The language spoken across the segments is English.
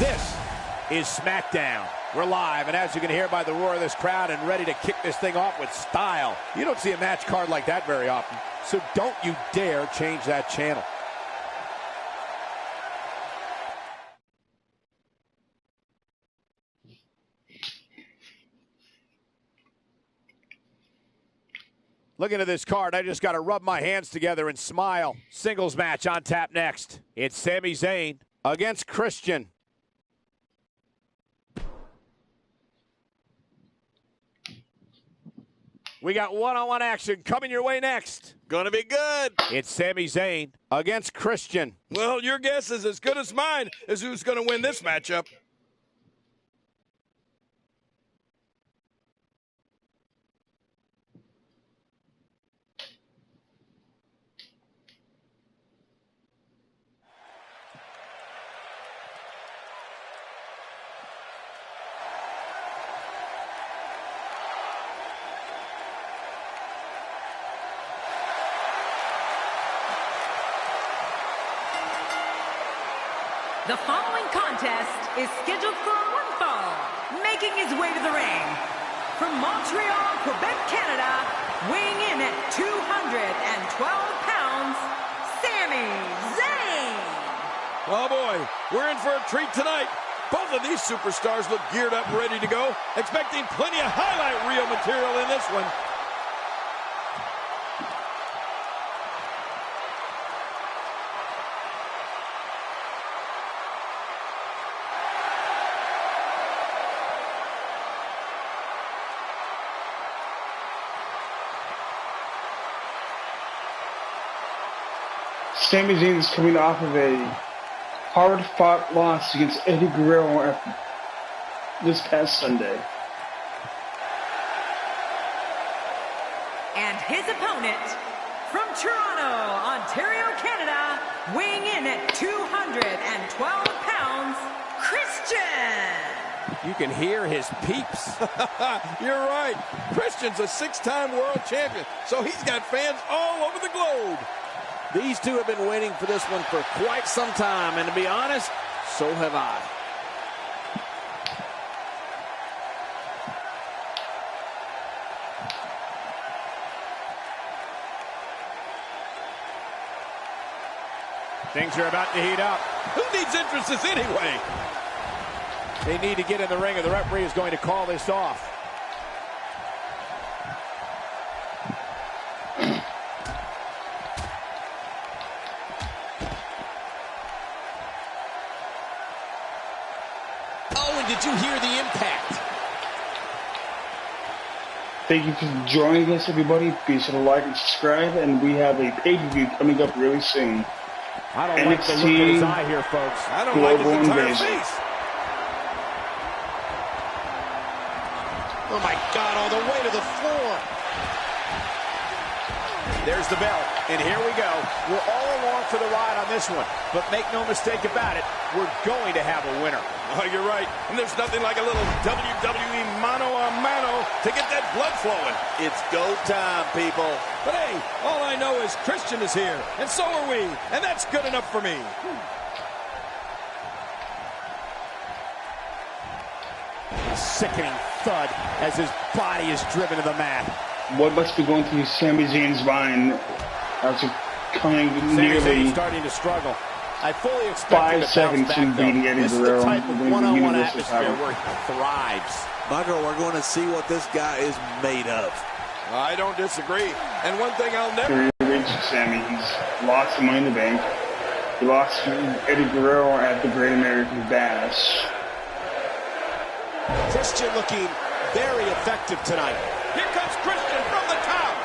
This is Smackdown. We're live, and as you can hear by the roar of this crowd, and ready to kick this thing off with style. You don't see a match card like that very often, so don't you dare change that channel. Looking at this card, I just got to rub my hands together and smile. Singles match on tap next. It's Sami Zayn against Christian. We got one-on-one action coming your way next. Gonna be good. It's Sami Zayn against Christian. Well, your guess is as good as mine as who's gonna win this matchup. The following contest is scheduled for one fall. Making his way to the ring, from Montreal, Quebec, Canada, weighing in at 212 pounds, Sami Zayn. Oh boy, we're in for a treat tonight. Both of these superstars look geared up and ready to go. Expecting plenty of highlight reel material in this one. Sami Zayn is coming off of a hard-fought loss against Eddie Guerrero this past Sunday. And his opponent, from Toronto, Ontario, Canada, weighing in at 212 pounds, Christian. You can hear his peeps. You're right. Christian's a six-time world champion, so he's got fans all over the globe. These two have been waiting for this one for quite some time, and to be honest, so have I. Things are about to heat up. Who needs entrances anyway? They need to get in the ring, and the referee is going to call this off. Did you hear the impact? Thank you for joining us, everybody. Be sure to like and subscribe, and we have a pay-per-view coming up really soon. I don't like the look in his eye here, folks. I don't like his entire Invasion. face. Oh my God, all the way to the floor. There's the bell, and here we go. We're all along for the ride on this one, but make no mistake about it, we're going to have a winner. Oh, you're right. And there's nothing like a little WWE mano-a-mano to get that blood flowing. It's go time, people. But hey, all I know is Christian is here, and so are we, and that's good enough for me. A sickening thud as his body is driven to the mat. What must be going through Sami Zayn's mind after coming nearly starting to struggle. I fully expect 5 seconds from beating Eddie Guerrero? This is the type of one-on-one atmosphere where he thrives. Michael, we're going to see what this guy is made of. I don't disagree. And one thing I'll never... Sami, he's lost the Money in the Bank. He lost to Eddie Guerrero at the Great American Bash. Christian looking very effective tonight. Here comes Christian from the top.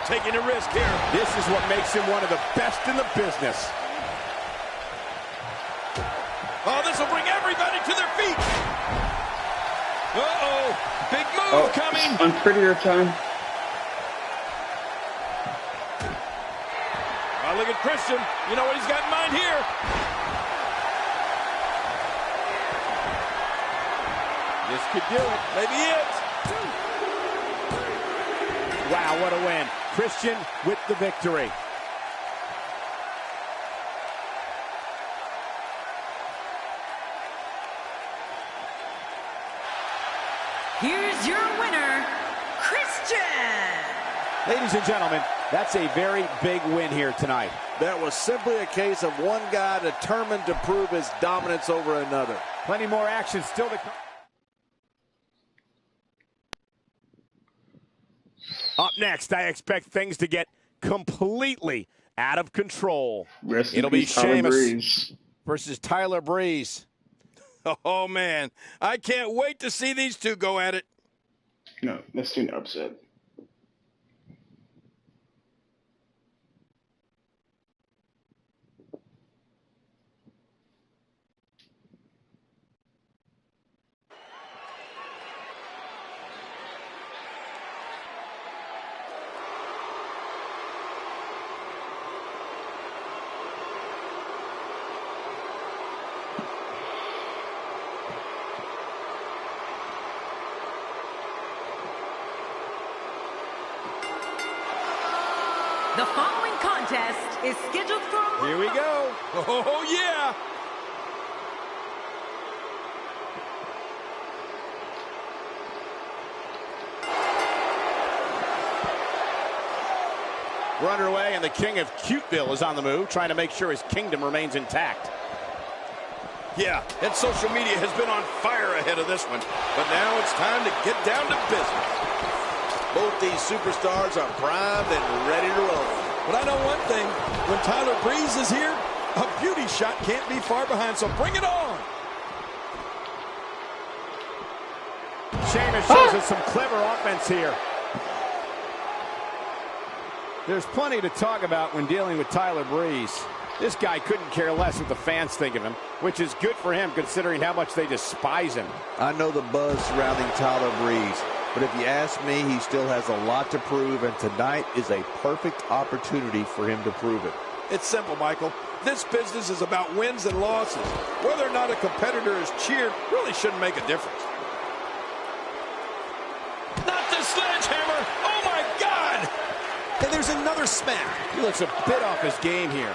Taking a risk here. This is what makes him one of the best in the business. Oh, this will bring everybody to their feet. Uh-oh. Big move coming. Unprettier time. Oh, look at Christian. You know what he's got in mind here. This could do it. Maybe it. Wow, what a win. Christian with the victory. Here's your winner, Christian. Ladies and gentlemen, that's a very big win here tonight. That was simply a case of one guy determined to prove his dominance over another. Plenty more action still to come. Up next, I expect things to get completely out of control. It'll be Sheamus versus Tyler Breeze. Oh, man. I can't wait to see these two go at it. No, let's do an upset. The following contest is scheduled for... Here we go. Oh, yeah. We're underway, and the King of Cuteville is on the move, trying to make sure his kingdom remains intact. Yeah, and social media has been on fire ahead of this one. But now it's time to get down to business. Both these superstars are primed and ready to roll. But I know one thing. When Tyler Breeze is here, a beauty shot can't be far behind, so bring it on. Sheamus shows us some clever offense here. There's plenty to talk about when dealing with Tyler Breeze. This guy couldn't care less what the fans think of him, which is good for him considering how much they despise him. I know the buzz surrounding Tyler Breeze, but if you ask me, he still has a lot to prove, and tonight is a perfect opportunity for him to prove it. It's simple, Michael. This business is about wins and losses. Whether or not a competitor is cheered really shouldn't make a difference. Not the sledgehammer! Oh, my God! And there's another smack. He looks a bit off his game here,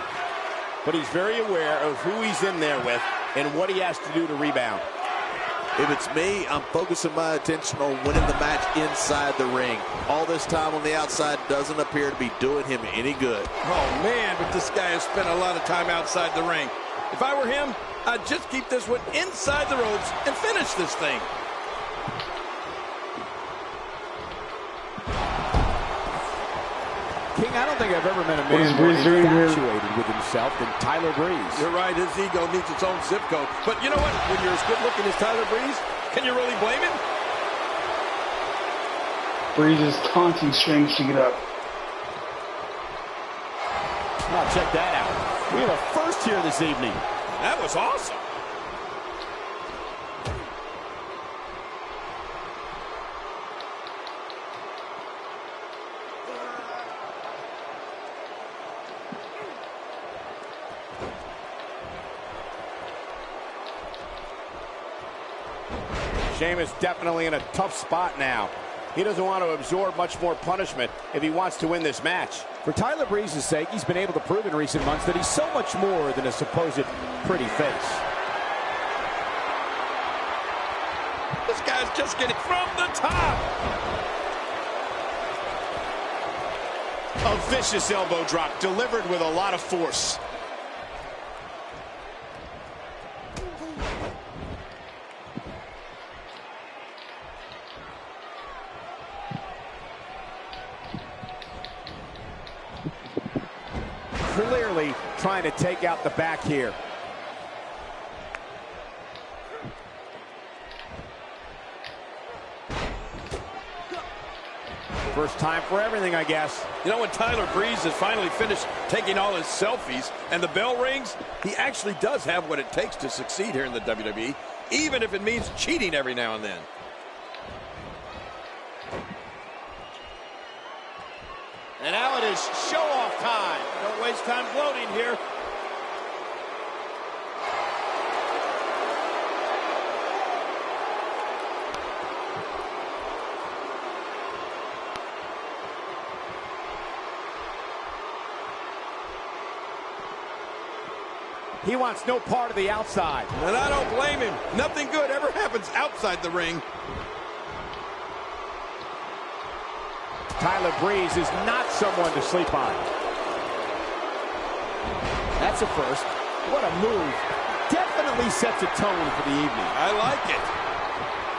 but he's very aware of who he's in there with and what he has to do to rebound. If it's me, I'm focusing my attention on winning the match inside the ring. All this time on the outside doesn't appear to be doing him any good. Oh, man, but this guy has spent a lot of time outside the ring. If I were him, I'd just keep this one inside the ropes and finish this thing. King, I don't think I've ever met a man more infatuated with himself than Tyler Breeze. You're right, his ego needs its own zip code. But you know what? When you're as good looking as Tyler Breeze, can you really blame him? Breeze is taunting Sheamus to get up. Now check that out. We have a first here this evening. That was awesome. Sheamus definitely in a tough spot now. He doesn't want to absorb much more punishment if he wants to win this match. For Tyler Breeze's sake, he's been able to prove in recent months that he's so much more than a supposed pretty face. This guy's just getting from the top. A vicious elbow drop delivered with a lot of force. Clearly trying to take out the back here. First time for everything, I guess. You know, when Tyler Breeze has finally finished taking all his selfies and the bell rings, he actually does have what it takes to succeed here in the WWE, even if it means cheating every now and then. And now it is show-off time. Don't waste time gloating here. He wants no part of the outside. And I don't blame him. Nothing good ever happens outside the ring. Tyler Breeze is not someone to sleep on. That's a first. What a move. Definitely sets a tone for the evening. I like it.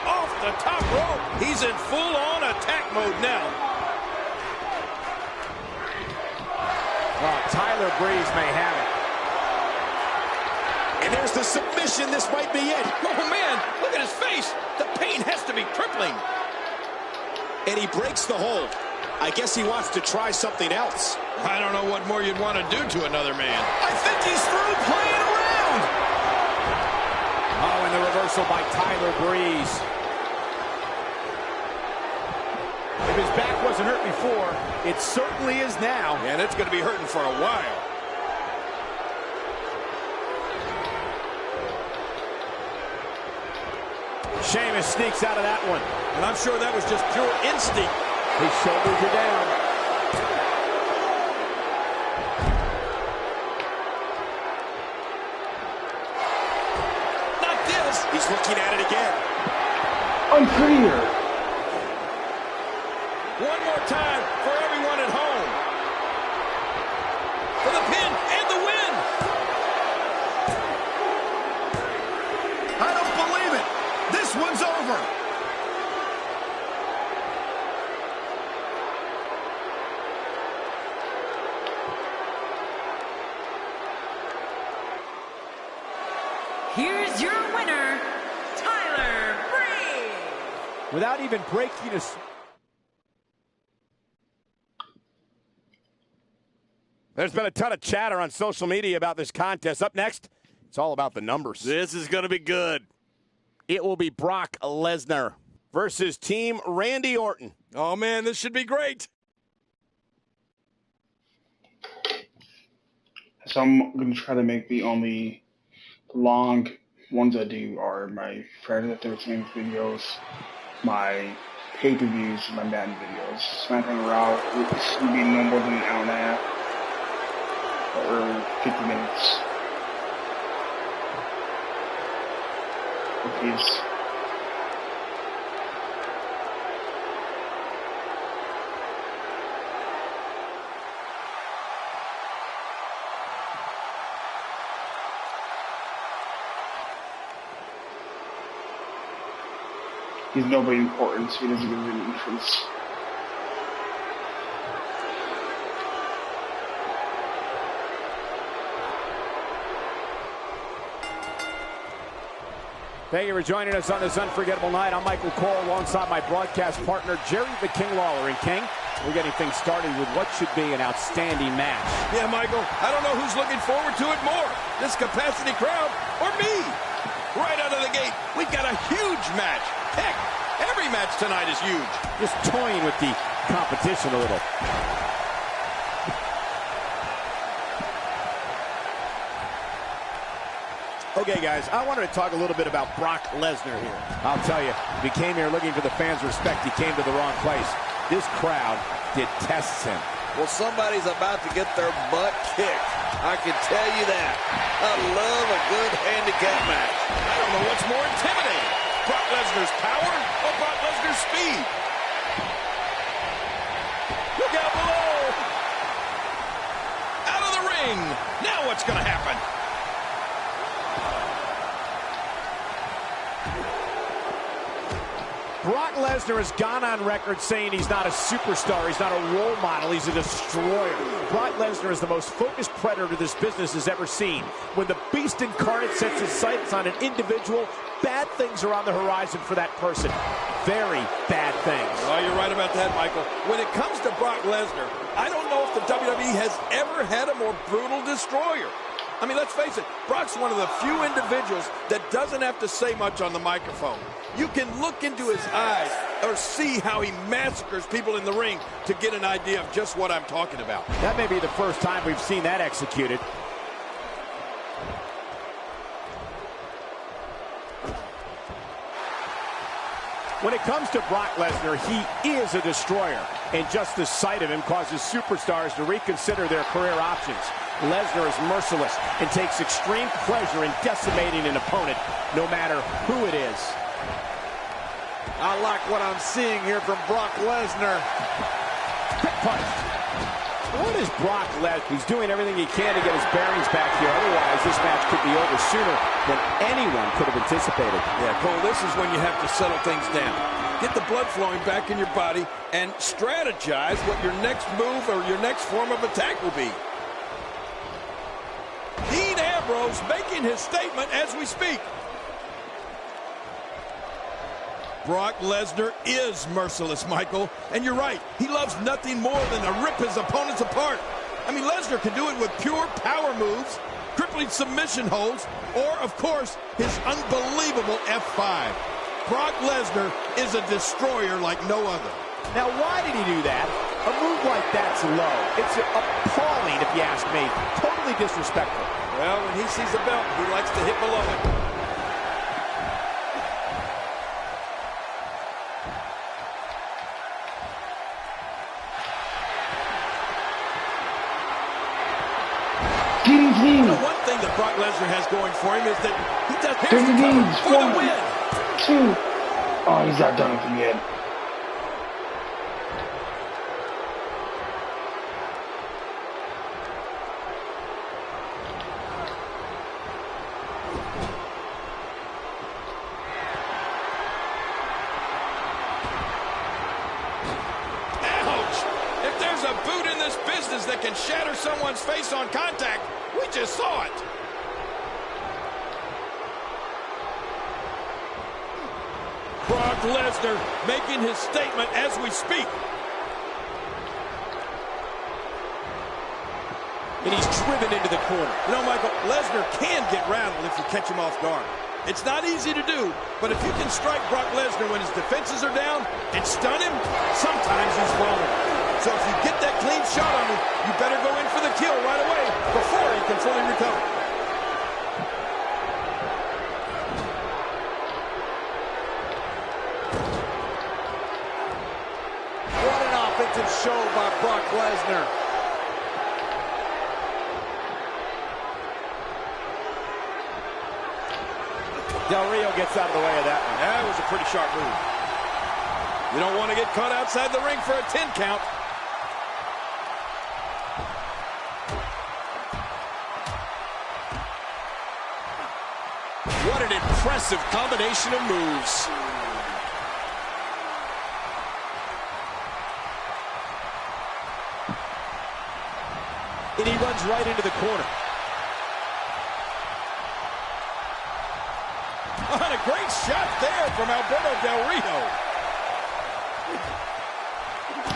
Off the top rope. He's in full-on attack mode now. Oh, Tyler Breeze may have it. And there's the submission. This might be it. Oh, man, look at his face. The pain has to be crippling. And he breaks the hold. I guess he wants to try something else. I don't know what more you'd want to do to another man. I think he's through playing around. Oh, and the reversal by Tyler Breeze. If his back wasn't hurt before, it certainly is now. And it's going to be hurting for a while. Sheamus sneaks out of that one. And I'm sure that was just pure instinct. His shoulders are down. Not this. He's looking at it again. Unclear. One more time for everyone at home. For the pin and the win. I don't believe it. This one's over. Here's your winner, Tyler Breeze. Without even breaking a... There's been a ton of chatter on social media about this contest. Up next, it's all about the numbers. This is going to be good. It will be Brock Lesnar versus Team Randy Orton. Oh, man, this should be great. So I'm going to try to make the only long ones I do are my Friday the 13th videos, my pay-per-views, my Madden videos. Smackdown Raw is going to be no more than an hour and a half or 50 minutes. Please. He's nobody important, so he doesn't give any entrance. Thank you for joining us on this unforgettable night. I'm Michael Cole alongside my broadcast partner, Jerry the King Lawler. And King, we're getting things started with what should be an outstanding match. Yeah, Michael, I don't know who's looking forward to it more, this capacity crowd or me. Right out of the gate, we've got a huge match. Heck, every match tonight is huge. Just toying with the competition a little. Okay, guys, I wanted to talk a little bit about Brock Lesnar here. I'll tell you, if he came here looking for the fans' respect, he came to the wrong place. This crowd detests him. Well, somebody's about to get their butt kicked. I can tell you that. I love a good handicap match. I don't know what's more intimidating, Brock Lesnar's power or Brock Lesnar's speed. Look out below. Out of the ring. Now what's going to happen? Brock Lesnar has gone on record saying he's not a superstar, he's not a role model, he's a destroyer. Brock Lesnar is the most focused predator this business has ever seen. When the beast incarnate sets his sights on an individual, bad things are on the horizon for that person. Very bad things. Oh, you're right about that, Michael. When it comes to Brock Lesnar, I don't know if the WWE has ever had a more brutal destroyer. I mean, let's face it, Brock's one of the few individuals that doesn't have to say much on the microphone. You can look into his eyes or see how he massacres people in the ring to get an idea of just what I'm talking about. That may be the first time we've seen that executed. When it comes to Brock Lesnar, he is a destroyer. And just the sight of him causes superstars to reconsider their career options. Lesnar is merciless and takes extreme pleasure in decimating an opponent, no matter who it is. I like what I'm seeing here from Brock Lesnar. punished. What is Brock Lesnar? He's doing everything he can to get his bearings back here. Otherwise, this match could be over sooner than anyone could have anticipated. Yeah, Cole, this is when you have to settle things down. Get the blood flowing back in your body and strategize what your next move or your next form of attack will be. Dean Ambrose making his statement as we speak. Brock Lesnar is merciless, Michael. And you're right, he loves nothing more than to rip his opponents apart. I mean, Lesnar can do it with pure power moves, crippling submission holds, or, of course, his unbelievable F5. Brock Lesnar is a destroyer like no other. Now, why did he do that? A move like that's low. It's appalling, if you ask me. Totally disrespectful. Well, when he sees a belt, he likes to hit below it. You know, one thing that Brock Lesnar has going for him is that he does here's the cover for the win. 2. Oh, he's not done with him yet. Ouch! If there's a boot in this business that can shatter someone's face on contact, we just saw it. Brock Lesnar making his statement as we speak. And he's driven into the corner. You know, Michael, Lesnar can get rattled if you catch him off guard. It's not easy to do, but if you can strike Brock Lesnar when his defenses are down and stun him, sometimes he's vulnerable. So if you get that clean shot on him, you better go in for the kill right away before he can fully recover. What an offensive show by Brock Lesnar. Del Rio gets out of the way of that one. That was a pretty sharp move. You don't want to get caught outside the ring for a 10 count. What an impressive combination of moves. And he runs right into the corner. On a great shot there from Alberto Del Rio.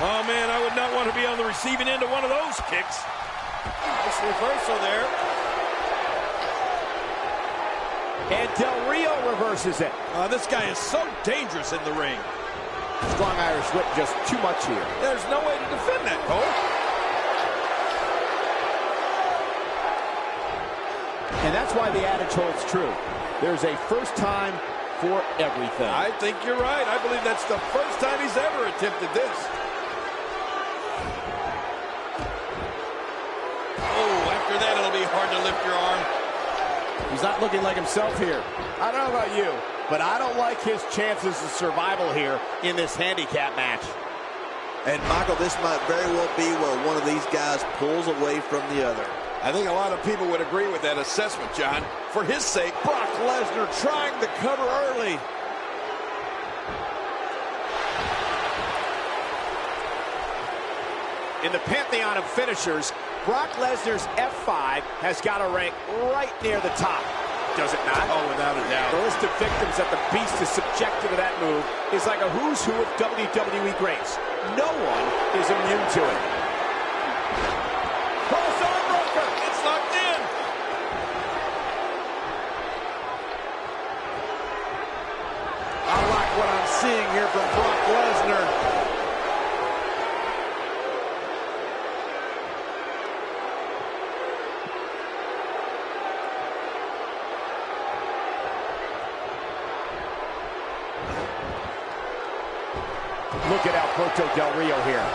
Oh, man, I would not want to be on the receiving end of one of those kicks. Nice reversal there. And Del Rio reverses it. This guy is so dangerous in the ring. Strong Irish whip, just too much here. There's no way to defend that, Cole. And that's why the adage holds true. There's a first time for everything. I think you're right. I believe that's the first time he's ever attempted this. Oh, after that, it'll be hard to lift your arm. He's not looking like himself here. I don't know about you, but I don't like his chances of survival here in this handicap match. And, Michael, this might very well be where one of these guys pulls away from the other. I think a lot of people would agree with that assessment, John. For his sake, Brock Lesnar trying to cover early. In the pantheon of finishers, Brock Lesnar's F5 has got to rank right near the top. Does it not? oh, without a doubt. The list of victims that the Beast is subjected to that move is like a who's who of WWE greats. No one is immune to it. Cross arm breaker. It's locked in. I like what I'm seeing here from Brock Lesnar. Look at Alberto Del Rio here.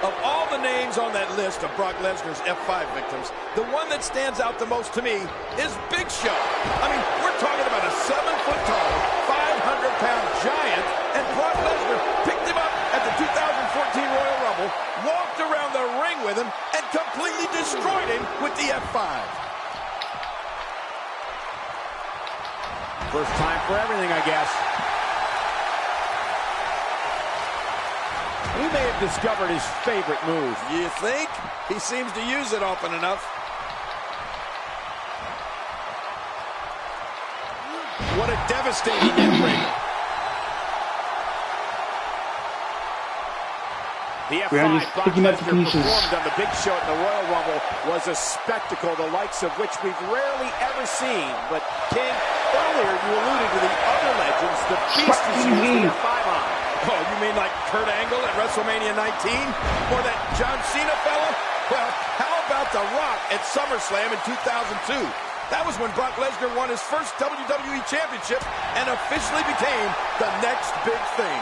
Of all the names on that list of Brock Lesnar's F5 victims, the one that stands out the most to me is Big Show. I mean, we're talking about a 7-foot-tall, 500-pound giant, and Brock Lesnar picked him up at the 2014 Royal Rumble level, walked around the ring with him, and completely destroyed him with the F5. First time for everything, I guess. He may have discovered his favorite move. You think? He seems to use it often enough. What a devastating neck breaker. The We're F5 just Brock picking up the Lesnar pieces. performed on the Big Show at the Royal Rumble was a spectacle, the likes of which we've rarely ever seen. But, King, earlier you alluded to the other legends, the Beast is using the F5 on. Oh, you mean like Kurt Angle at WrestleMania 19? Or that John Cena fella? Well, how about The Rock at SummerSlam in 2002? That was when Brock Lesnar won his first WWE Championship and officially became the next big thing.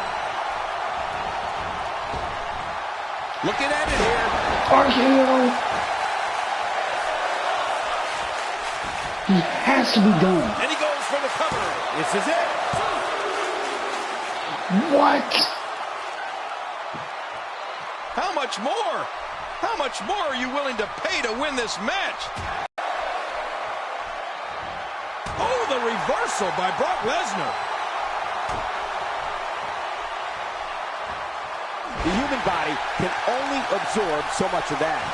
Looking at it here. RKO. He has to be done. And he goes for the cover. This is it. What? How much more? How much more are you willing to pay to win this match? Oh, the reversal by Brock Lesnar. The human body can only absorb so much of that.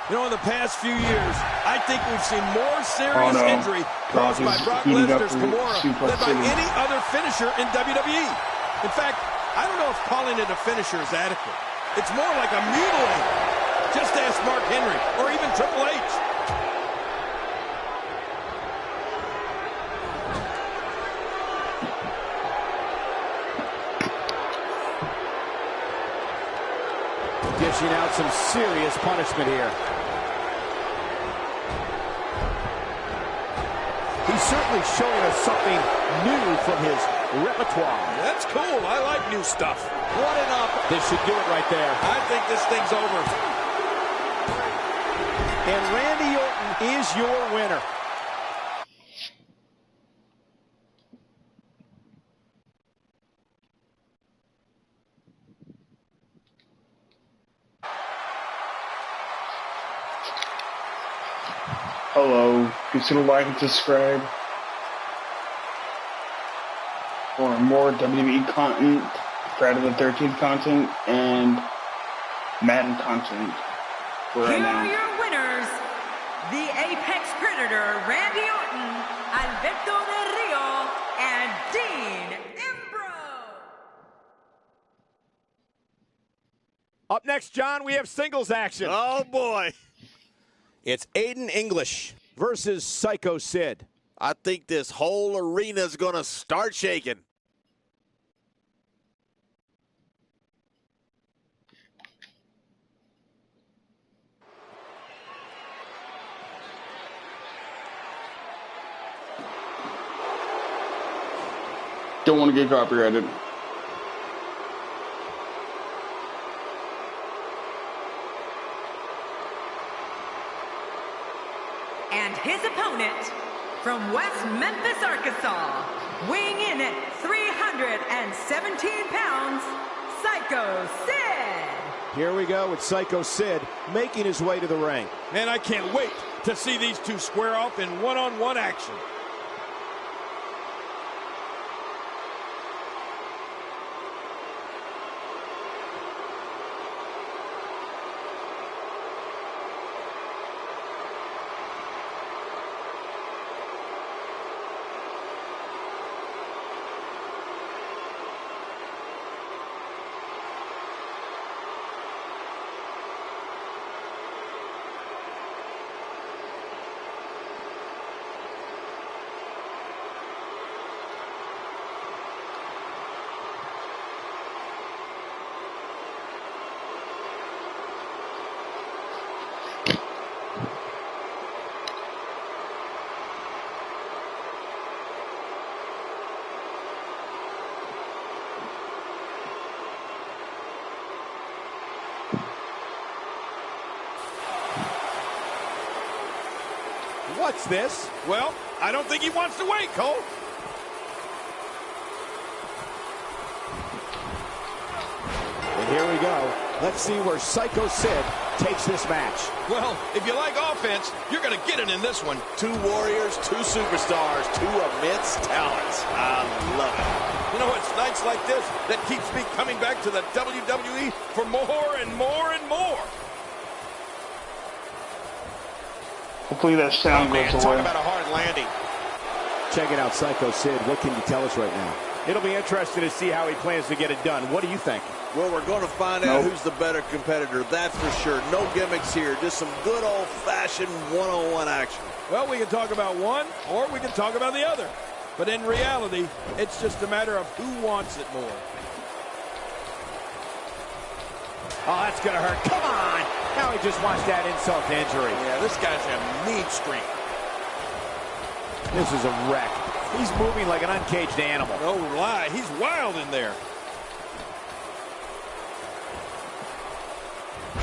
You know, in the past few years, I think we've seen more serious injury caused by Brock Lesnar's Kimura than by any other finisher in WWE. In fact, I don't know if calling it a finisher is adequate. It's more like a mutilate. Just ask Mark Henry or even Triple H. Dishing out some serious punishment here. He's certainly showing us something new from his repertoire. That's cool. I like new stuff. What an up. This should do it right there. I think this thing's over. And Randy Orton is your winner. Hello, consider like and subscribe for more WWE content, Friday the 13th content, and Madden content for right Here are now. your winners, the Apex Predator, Randy Orton, Alberto Del Rio, and Dean Ambrose. Up next, John, we have singles action. Oh, boy. It's Aiden English versus Psycho Sid. I think this whole arena is going to start shaking. Don't want to get copyrighted. And his opponent, from West Memphis, Arkansas, weighing in at 317 pounds, Psycho Sid. Here we go with Psycho Sid making his way to the ring. Man, I can't wait to see these two square off in one-on-one action. What's this? Well, I don't think he wants to wait, Cole. Here we go. Let's see where Psycho Sid takes this match. Well, if you like offense, you're going to get it in this one. 2 warriors, 2 superstars, 2 immense talents. I love it. You know, it's nights like this that keeps me coming back to the WWE for more and more and more. Hopefully that sound goes Talk away. about a hard landing. Checking out Psycho Sid. What can you tell us right now? It'll be interesting to see how he plans to get it done. What do you think? Well, we're going to find out who's the better competitor, that's for sure. No gimmicks here, just some good old-fashioned one-on-one action. Well, we can talk about one, or we can talk about the other. But in reality, it's just a matter of who wants it more. Oh, that's going to hurt. Come on! Now he just wants that insult to injury. Yeah, this guy's a mean streak. This is a wreck. He's moving like an uncaged animal. No lie, he's wild in there.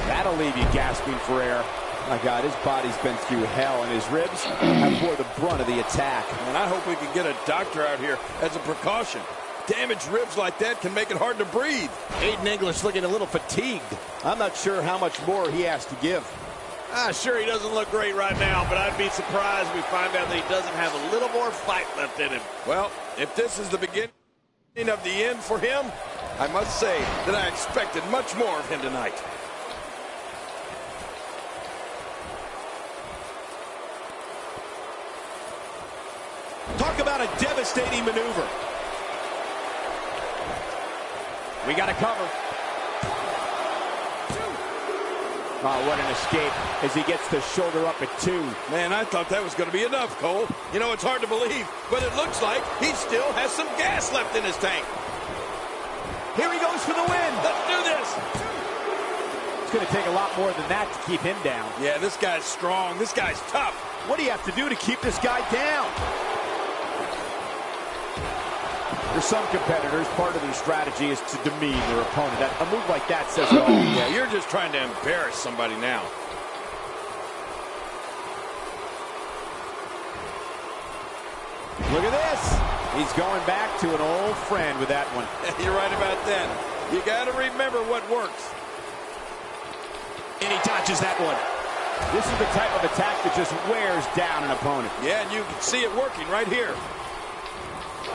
That'll leave you gasping for air. My God, his body's been through hell, and his ribs have bore the brunt of the attack. And I hope we can get a doctor out here as a precaution. Damaged ribs like that can make it hard to breathe. Aiden English looking a little fatigued. I'm not sure how much more he has to give. Sure, he doesn't look great right now, but I'd be surprised if we find out that he doesn't have a little more fight left in him. Well, if this is the beginning of the end for him, I must say that I expected much more of him tonight. Talk about a devastating maneuver. We got to cover. Oh, what an escape as he gets the shoulder up at 2. Man, I thought that was going to be enough, Cole. You know, it's hard to believe, but it looks like he still has some gas left in his tank. Here he goes for the win. Let's do this. It's going to take a lot more than that to keep him down. Yeah, this guy's strong. This guy's tough. What do you have to do to keep this guy down? For some competitors, part of their strategy is to demean their opponent. A move like that says it all. Yeah, you're just trying to embarrass somebody now. Look at this. He's going back to an old friend with that one. You're right about that. You got to remember what works. And he dodges that one. This is the type of attack that just wears down an opponent. Yeah, and you can see it working right here.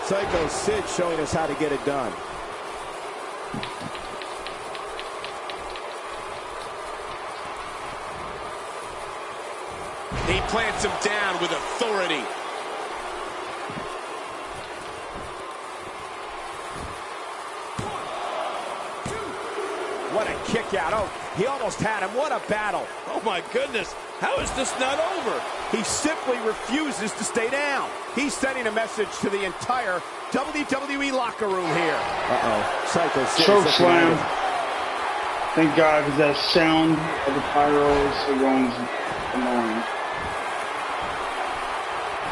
Psycho Sid showing us how to get it done. He plants him down with authority. What a kick out. Oh, he almost had him. What a battle. Oh, my goodness. How is this not over? He simply refuses to stay down. He's sending a message to the entire WWE locker room here. Uh-oh. Psycho Sid. Choke slam. Thank God, because that sound of the pyros everyone's annoying.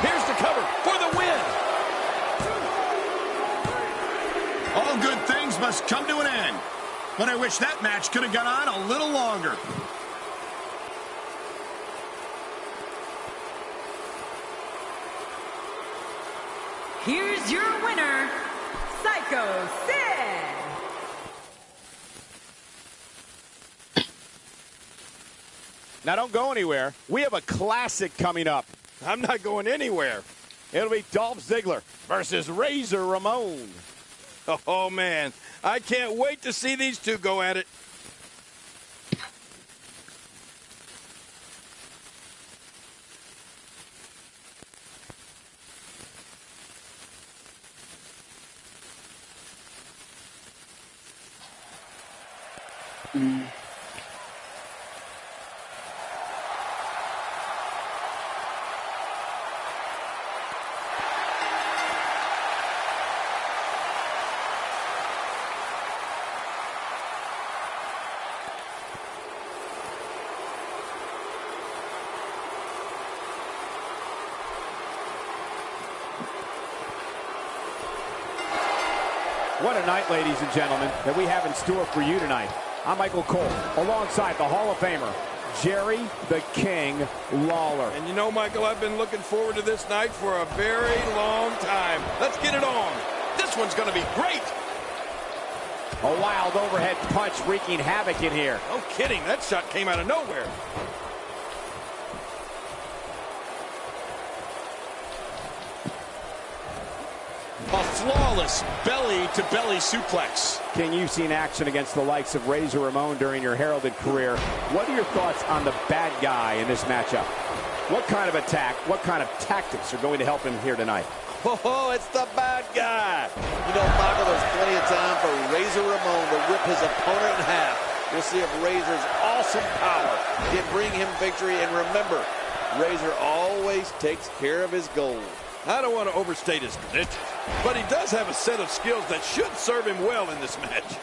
Here's the cover for the win. All good things must come to an end. But I wish that match could have gone on a little longer. Here's your winner, Psycho Sid. Now don't go anywhere. We have a classic coming up. I'm not going anywhere. It'll be Dolph Ziggler versus Razor Ramon. Oh, man. I can't wait to see these two go at it. What a night, ladies and gentlemen, that we have in store for you tonight. I'm Michael Cole, alongside the Hall of Famer, Jerry the King Lawler. And you know, Michael, I've been looking forward to this night for a very long time. Let's get it on. This one's going to be great. A wild overhead punch wreaking havoc in here. No kidding, that shot came out of nowhere. A flawless belly-to-belly suplex. King, you've seen action against the likes of Razor Ramon during your heralded career. What are your thoughts on the bad guy in this matchup? What kind of attack, what kind of tactics are going to help him here tonight? Oh, it's the bad guy. You know, Michael, there's plenty of time for Razor Ramon to rip his opponent in half. We'll see if Razor's awesome power can bring him victory. And remember, Razor always takes care of his gold. I don't want to overstate his credentials, but he does have a set of skills that should serve him well in this match.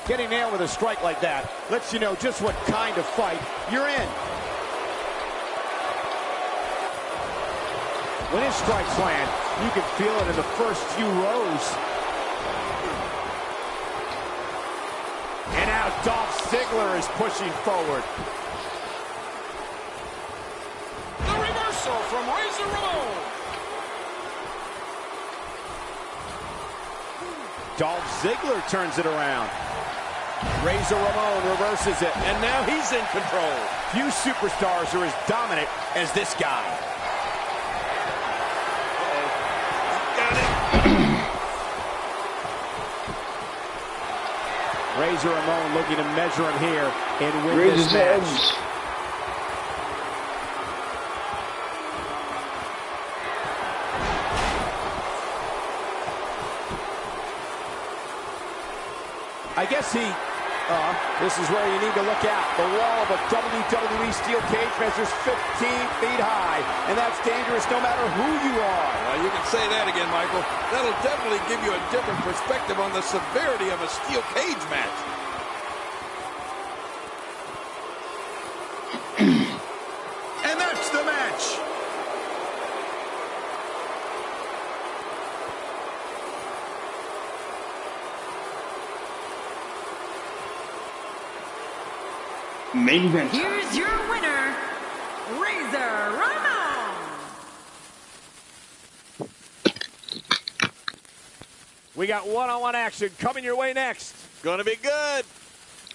Getting nailed with a strike like that lets you know just what kind of fight you're in. When his strikes land, you can feel it in the first few rows. And now Dolph Ziggler is pushing forward. The reversal from Razor Ramon. Dolph Ziggler turns it around. Razor Ramon reverses it. And now he's in control. Few superstars are as dominant as this guy. Razor Ramon looking to measure him here and win this match. I guess this is where you need to look out. The wall of a WWE steel cage measures 15 feet high, and that's dangerous no matter who you are. Well, you can say that again, Michael. That'll definitely give you a different perspective on the severity of a steel cage match. And that's the match. Main event. Here's your winner, Razor Ramon. We got one-on-one action coming your way next. Gonna be good.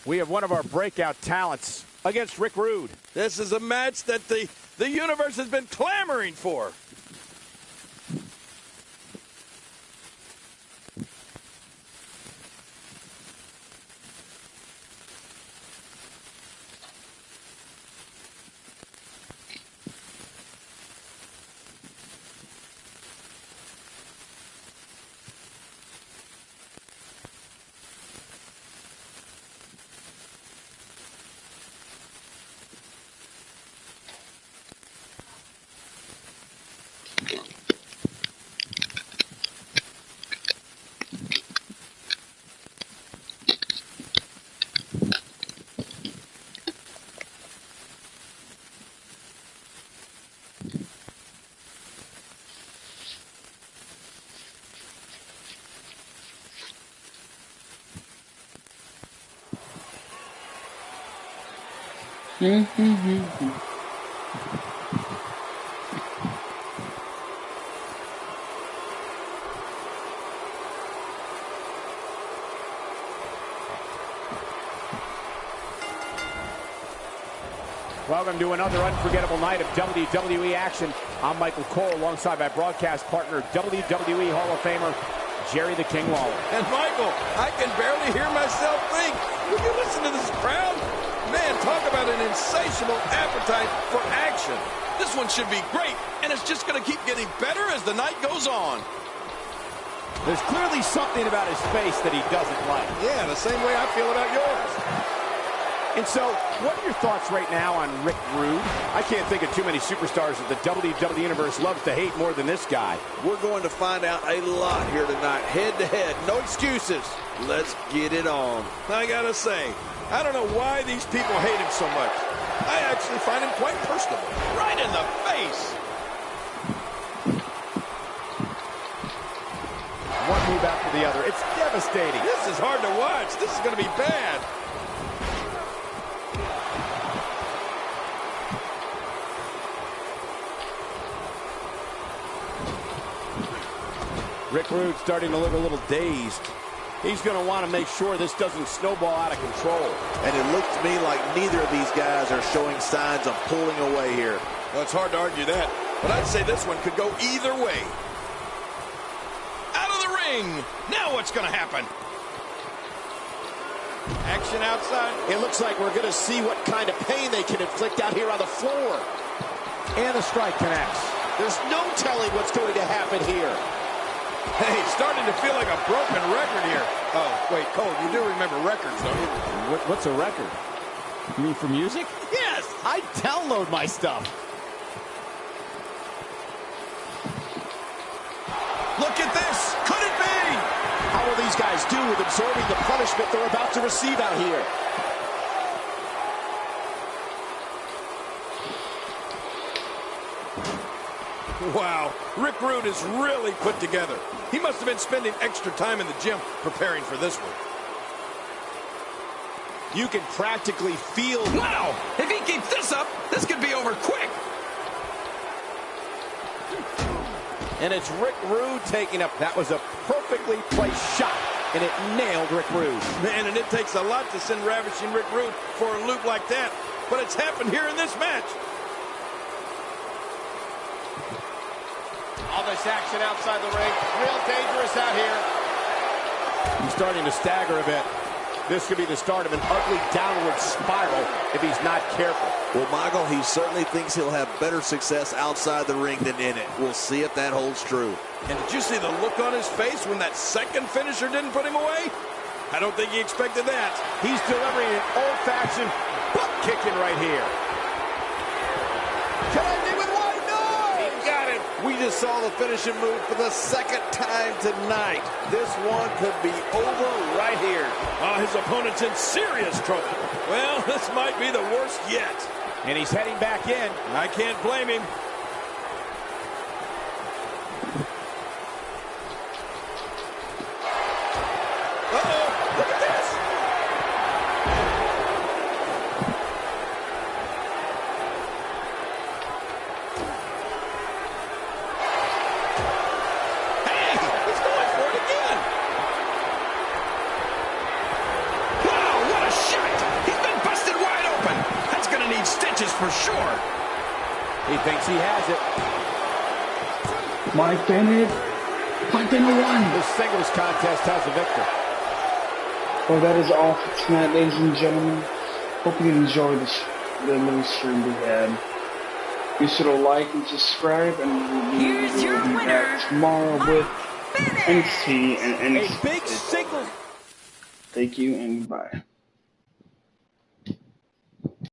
We have one of our breakout talents against Rick Rude. This is a match that the universe has been clamoring for. Welcome to another unforgettable night of WWE action. I'm Michael Cole alongside my broadcast partner, WWE Hall of Famer, Jerry the King Lawler. And Michael, I can barely hear myself think. Will you listen to this crowd? Man, talk about an insatiable appetite for action. This one should be great, and it's just going to keep getting better as the night goes on. There's clearly something about his face that he doesn't like. Yeah, the same way I feel about yours. And so, what are your thoughts right now on Rick Rude? I can't think of too many superstars that the WWE Universe loves to hate more than this guy. We're going to find out a lot here tonight. Head to head, no excuses. Let's get it on. I gotta say, I don't know why these people hate him so much. I actually find him quite personable. Right in the face. One move after the other. It's devastating. This is hard to watch. This is going to be bad. Rick Rude starting to look a little dazed. He's going to want to make sure this doesn't snowball out of control. And it looks to me like neither of these guys are showing signs of pulling away here. Well, it's hard to argue that, but I'd say this one could go either way. Out of the ring. Now what's going to happen? Action outside. It looks like we're going to see what kind of pain they can inflict out here on the floor. And the strike connects. There's no telling what's going to happen here. Hey, starting to feel like a broken record here. Oh, wait, Cole, you do remember records, don't you? What's a record? You mean for music? Yes! I download my stuff. Look at this! Could it be? How will these guys do with absorbing the punishment they're about to receive out here? Wow, Rick Rude is really put together. He must have been spending extra time in the gym preparing for this one. You can practically feel... Wow! If he keeps this up, this could be over quick. And it's Rick Rude taking up. That was a perfectly placed shot, and it nailed Rick Rude. Man, and it takes a lot to send ravishing Rick Rude for a loop like that. But it's happened here in this match. All this action outside the ring. Real dangerous out here. He's starting to stagger a bit. This could be the start of an ugly downward spiral if he's not careful. Well, Michael, he certainly thinks he'll have better success outside the ring than in it. We'll see if that holds true. And did you see the look on his face when that second finisher didn't put him away? I don't think he expected that. He's delivering an old-fashioned butt kicking right here. Connecting with one, no! He got it. We just saw the finishing move for the second time tonight. This one could be over right here. Oh, his opponent's in serious trouble. Well, this might be the worst yet. And he's heading back in. I can't blame him. Uh-oh, look at this. Hey, he's going for it again. Wow, what a shot. He's been busted wide open. That's going to need stitches for sure. He thinks he has it. Mike Bennett. Mike Bennett won. This singles contest has a victor. Well, that is all for tonight, ladies and gentlemen. Hope you enjoyed the little stream we had. Be sure to like and subscribe, and Here's your we'll be winner, back tomorrow with NXT and A big singles. Thank you and goodbye.